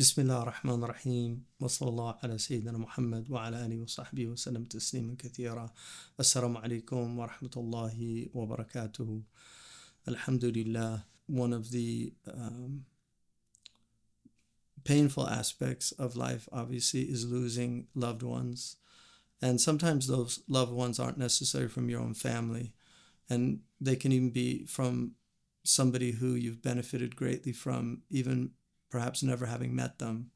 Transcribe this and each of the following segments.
بسم الله الرحمن الرحيم وصلى الله على سيدنا محمد وعلى آله وصحبه وسلم تسليما كثيرا. السلام عليكم ورحمة الله وبركاته. Alhamdulillah, one of the painful aspects of life obviously is losing loved ones, and sometimes those loved ones aren't necessarily from your own family, and they can even be from somebody who you've benefited greatly from, even perhaps never having met them.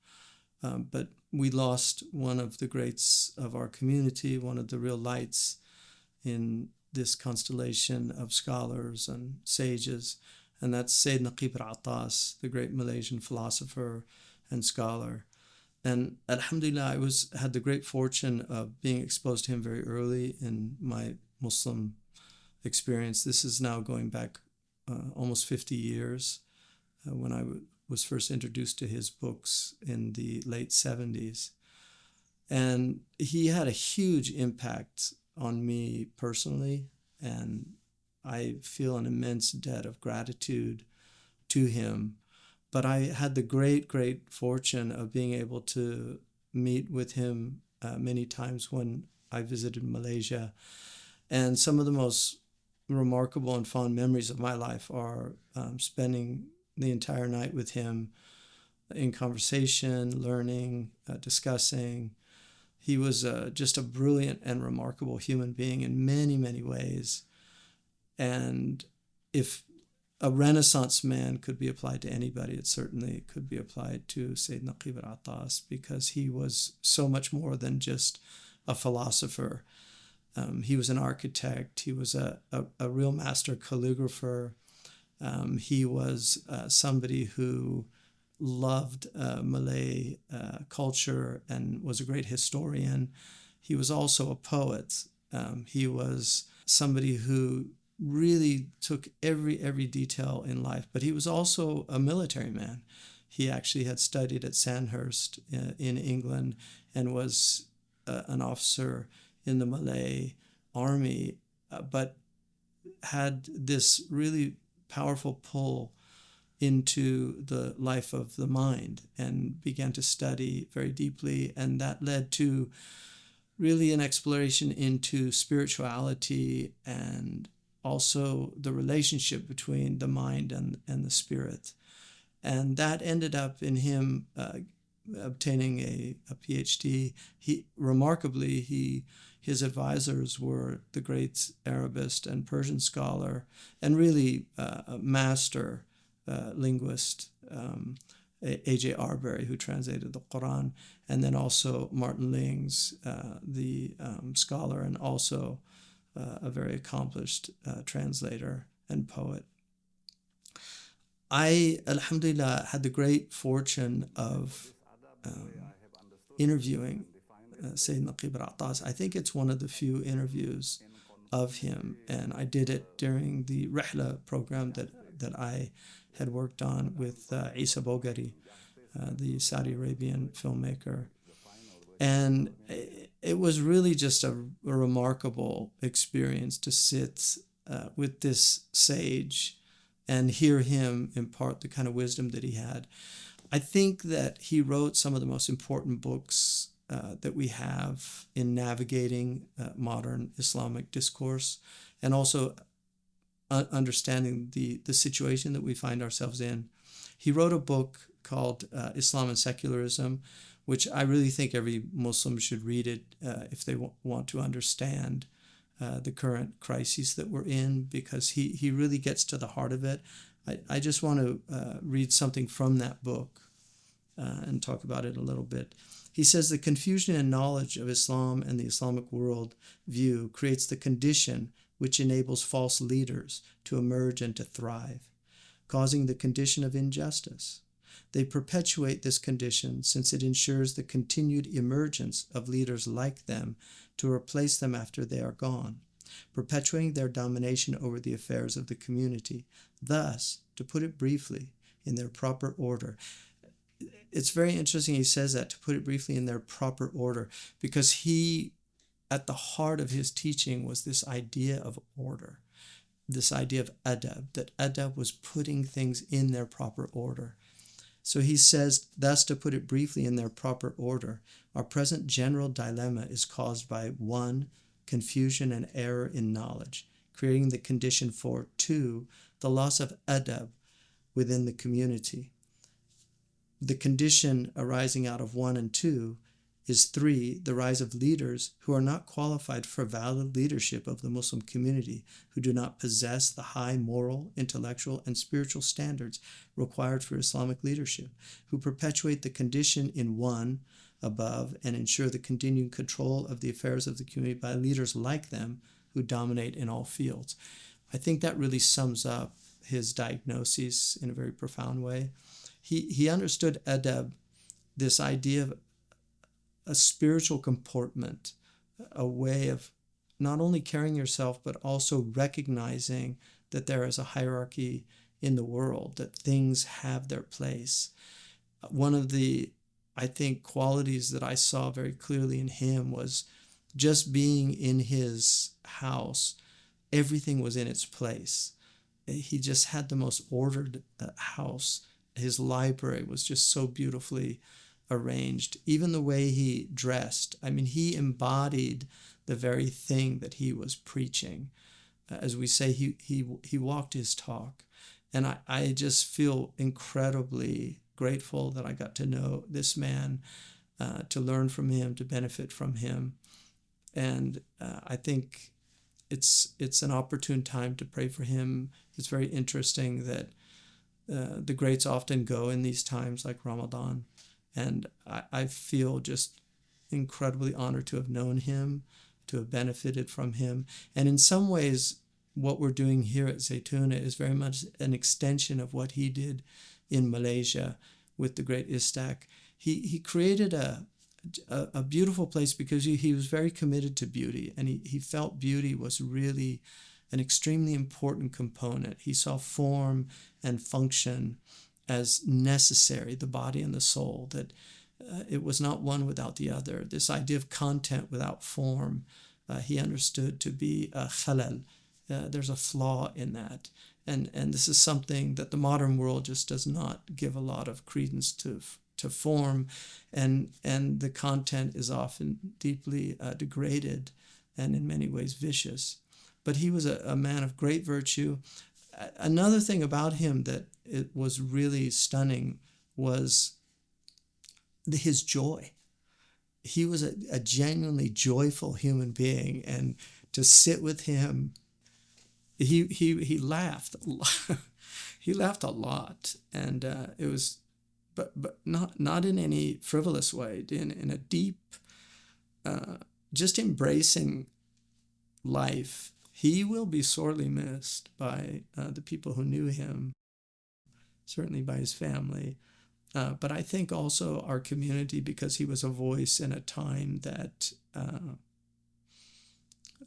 But we lost one of the greats of our community, one of the real lights in this constellation of scholars and sages, and that's Syed Naquib al-Attas, the great Malaysian philosopher and scholar. And alhamdulillah, I had the great fortune of being exposed to him very early in my Muslim experience. This is now going back almost 50 years when I was first introduced to his books in the late 70s. And he had a huge impact on me personally, and I feel an immense debt of gratitude to him. But I had the great fortune of being able to meet with him many times when I visited Malaysia. And some of the most remarkable and fond memories of my life are spending the entire night with him in conversation, learning, discussing. He was just a brilliant and remarkable human being in many ways. And if a Renaissance man could be applied to anybody, it certainly could be applied to Syed Naquib al-Attas, because he was so much more than just a philosopher. He was an architect. He was a real master calligrapher. He was somebody who loved Malay culture and was a great historian. He was also a poet. He was somebody who really took every detail in life, but he was also a military man. He actually had studied at Sandhurst in England and was an officer in the Malay army, but had this really powerful pull into the life of the mind and began to study very deeply, and that led to really an exploration into spirituality and also the relationship between the mind and the spirit. And that ended up in him obtaining a PhD. His advisors were the great Arabist and Persian scholar and really a master linguist, A.J. Arbery, who translated the Quran, and then also Martin Lings, the scholar and also a very accomplished translator and poet. I, alhamdulillah, had the great fortune of interviewing Syed Naquib al-Attas. I think it's one of the few interviews of him, and I did it during the Rihla program that I had worked on with Isa Bogari, the Saudi Arabian filmmaker. And it was really just a remarkable experience to sit with this sage and hear him impart the kind of wisdom that he had. I think that he wrote some of the most important books that we have in navigating modern Islamic discourse, and also understanding the situation that we find ourselves in. He wrote a book called Islam and Secularism, which I really think every Muslim should read it if they want to understand the current crises that we're in, because he really gets to the heart of it. I just want to read something from that book and talk about it a little bit. He says, the confusion in knowledge of Islam and the Islamic world view creates the condition which enables false leaders to emerge and to thrive, causing the condition of injustice. They perpetuate this condition since it ensures the continued emergence of leaders like them to replace them after they are gone, perpetuating their domination over the affairs of the community. Thus, to put it briefly, in their proper order. It's very interesting he says that, to put it briefly, in their proper order, because he, at the heart of his teaching, was this idea of order, this idea of adab, that adab was putting things in their proper order. So he says, thus, to put it briefly in their proper order, our present general dilemma is caused by 1, confusion and error in knowledge, creating the condition for 2, the loss of adab within the community. The condition arising out of 1 and 2 is 3, the rise of leaders who are not qualified for valid leadership of the Muslim community, who do not possess the high moral, intellectual, and spiritual standards required for Islamic leadership, who perpetuate the condition in 1 above and ensure the continued control of the affairs of the community by leaders like them who dominate in all fields. I think that really sums up his diagnosis in a very profound way. He understood adab, this idea of a spiritual comportment, a way of not only carrying yourself, but also recognizing that there is a hierarchy in the world, that things have their place. One of the, I think, qualities that I saw very clearly in him was just being in his house, everything was in its place. He just had the most ordered house. His library was just so beautifully arranged. Even the way he dressed, I mean, he embodied the very thing that he was preaching. As we say, he walked his talk. And I just feel incredibly grateful that I got to know this man, to learn from him, to benefit from him. And I think it's an opportune time to pray for him. It's very interesting that the greats often go in these times like Ramadan. And I feel just incredibly honored to have known him, to have benefited from him. And in some ways, what we're doing here at Zaytuna is very much an extension of what he did in Malaysia with the great Istak. He created a beautiful place because he was very committed to beauty, and he felt beauty was really an extremely important component. He saw form and function as necessary, the body and the soul, that it was not one without the other. This idea of content without form, he understood to be a khalal. There's a flaw in that. And this is something that the modern world just does not give a lot of credence to form, and the content is often deeply degraded and in many ways vicious. But he was a man of great virtue. Another thing about him that it was really stunning was his joy. He was a genuinely joyful human being, and to sit with him, he laughed. He laughed a lot, and it was, but not in any frivolous way, in a deep, just embracing life. He will be sorely missed by the people who knew him, certainly by his family, but I think also our community, because he was a voice in a time that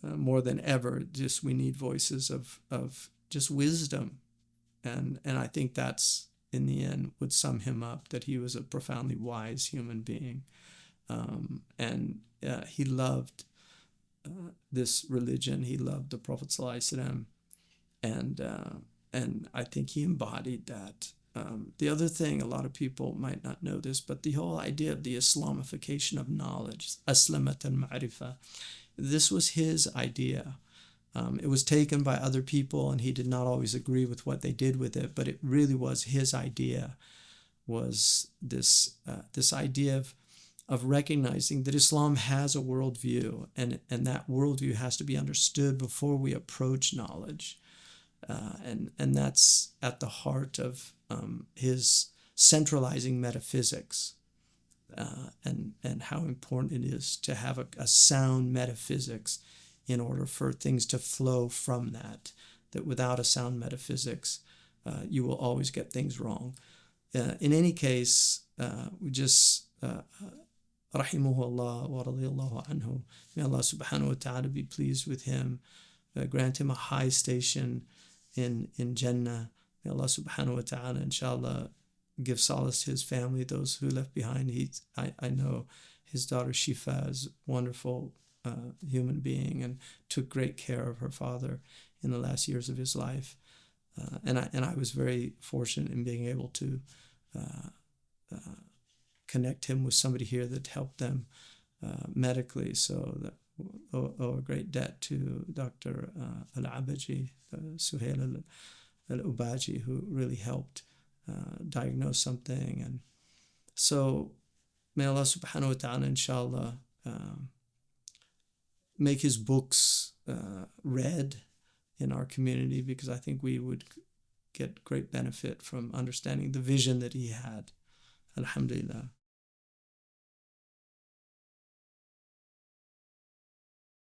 more than ever, just we need voices of just wisdom, and I think that's, in the end, would sum him up, that he was a profoundly wise human being, and he loved this religion. He loved the Prophet ﷺ, and I think he embodied that. The other thing, a lot of people might not know this, but the whole idea of the Islamification of knowledge, aslamat al-ma'rifah, this was his idea. It was taken by other people, and he did not always agree with what they did with it, but it really was his idea, was this idea of recognizing that Islam has a worldview, and that worldview has to be understood before we approach knowledge. And that's at the heart of his centralizing metaphysics, and how important it is to have a sound metaphysics in order for things to flow from that without a sound metaphysics, you will always get things wrong. In any case, we just... Rahimahullah wa radiyallahu anhu. May Allah subhanahu wa ta'ala be pleased with him, grant him a high station in Jannah. May Allah subhanahu wa ta'ala, inshallah, give solace to his family, those who left behind. I know his daughter Shifa is a wonderful human being and took great care of her father in the last years of his life. And I was very fortunate in being able to connect him with somebody here that helped them medically. So that owe a great debt to Dr. Al-Abaji, Suhail Al-Ubaji, who really helped diagnose something. And so may Allah subhanahu wa ta'ala, inshallah, make his books read in our community, because I think we would get great benefit from understanding the vision that he had. Alhamdulillah.